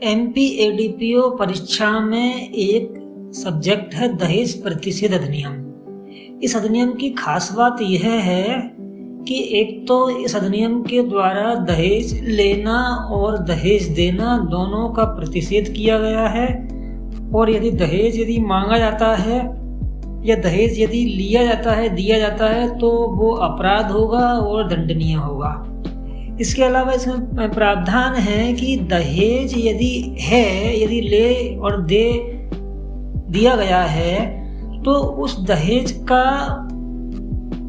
एमपीएडीपीओ परीक्षा में एक सब्जेक्ट है दहेज प्रतिषेध अधिनियम। इस अधिनियम की खास बात यह है कि एक तो इस अधिनियम के द्वारा दहेज लेना और दहेज देना दोनों का प्रतिषेध किया गया है, और यदि दहेज मांगा जाता है या दहेज यदि लिया जाता है, दिया जाता है, तो वो अपराध होगा और दंडनीय होगा। इसके अलावा इसमें प्रावधान है कि दहेज यदि ले और दिया गया है तो उस दहेज का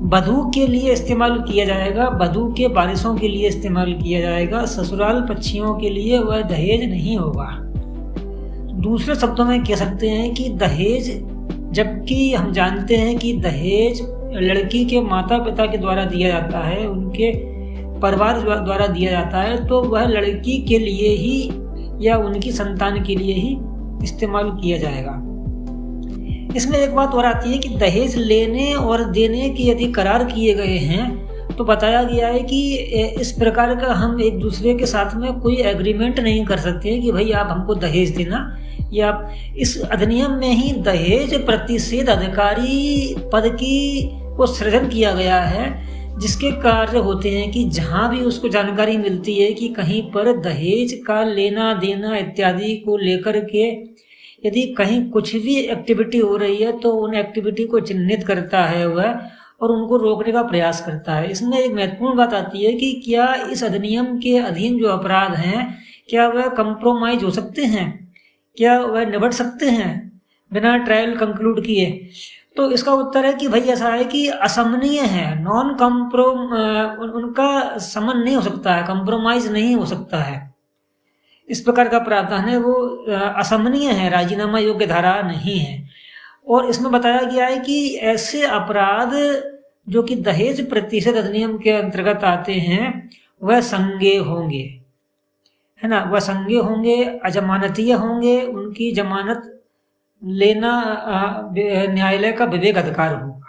वधू के लिए इस्तेमाल किया जाएगा, वधू के वारिसों के लिए इस्तेमाल किया जाएगा, ससुराल पक्षियों के लिए वह दहेज नहीं होगा। दूसरे शब्दों में कह सकते हैं कि दहेज, जबकि हम जानते हैं कि दहेज लड़की के माता पिता के द्वारा दिया जाता है, उनके परिवार द्वारा दिया जाता है, तो वह लड़की के लिए ही या उनकी संतान के लिए ही इस्तेमाल किया जाएगा। इसमें एक बात और आती है कि दहेज लेने और देने के यदि करार किए गए हैं तो बताया गया है कि इस प्रकार का हम एक दूसरे के साथ में कोई एग्रीमेंट नहीं कर सकते कि भाई आप हमको दहेज देना, या इस अधिनियम में ही दहेज प्रतिषेध अधिकारी पद को सृजन किया गया है, जिसके कार्य होते हैं कि जहाँ भी उसको जानकारी मिलती है कि कहीं पर दहेज का लेना देना इत्यादि को लेकर के यदि कहीं कुछ भी एक्टिविटी हो रही है तो उन एक्टिविटी को चिन्हित करता है वह, और उनको रोकने का प्रयास करता है। इसमें एक महत्वपूर्ण बात आती है कि क्या इस अधिनियम के अधीन जो अपराध हैं, क्या वह कंप्रोमाइज हो सकते हैं, क्या वह निबट सकते हैं बिना ट्रायल कंक्लूड किए? तो इसका उत्तर है कि भाई ऐसा है कि असमनीय है, उनका समन नहीं हो सकता है, कंप्रोमाइज नहीं हो सकता है। इस प्रकार का प्रावधान है वो असमनीय है, राजीनामा योग्य धारा नहीं है। और इसमें बताया गया है कि ऐसे अपराध जो कि दहेज प्रतिषेध अधिनियम के अंतर्गत आते हैं वह संज्ञेय होंगे, है ना, वह संज्ञेय होंगे, अजमानतीय होंगे, उनकी जमानत लेना न्यायालय का विवेक अधिकार होगा।